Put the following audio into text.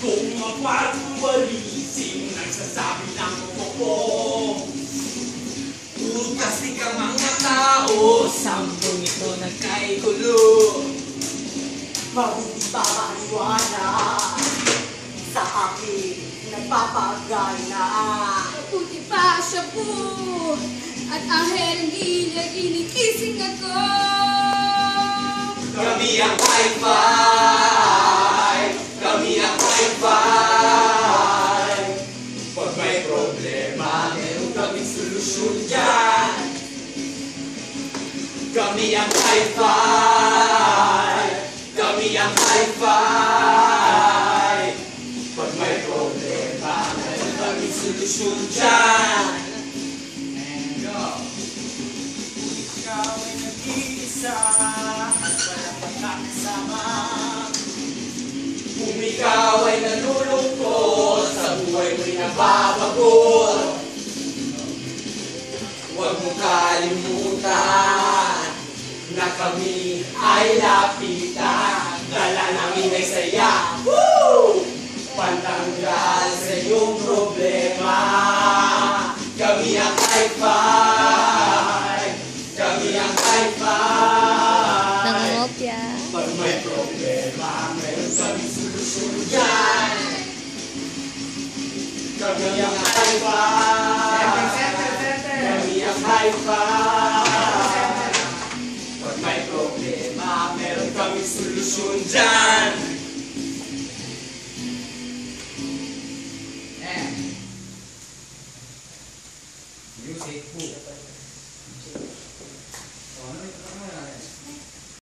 Kung mapagwalisin, nagsasabi ng totoo. Puro kasi ka mga tao, sampung ito nagkaigulo. Mabuti pa maniwala sa akin, nagpapagay na. Mabuti pa siya po, at ahel hindi niya kinikising ako. Kami ang high-five, kami ang high-five. Pag may problema, meron kaming solusyon dyan. Kami ang high-five, kami ang high-five. Pag may problema, meron kaming solusyon dyan. And go! Ikaw ay nag-iisa, at walang magkakasama. Kung ikaw ay nalulungkot, sa buhay mo'y nababagot. Huwag mong kalimutan na kami ay lapitan. Dala namin ay saya, woo! Pantanggal sa iyong problema. Kami ang high-five, kami ang high-five. Nangangopya. Pag may problema, meron kami solusyon dyan. Kami ang high-five, kami ang high-five. Pag may problema, meron kami solusyon dyan. Music.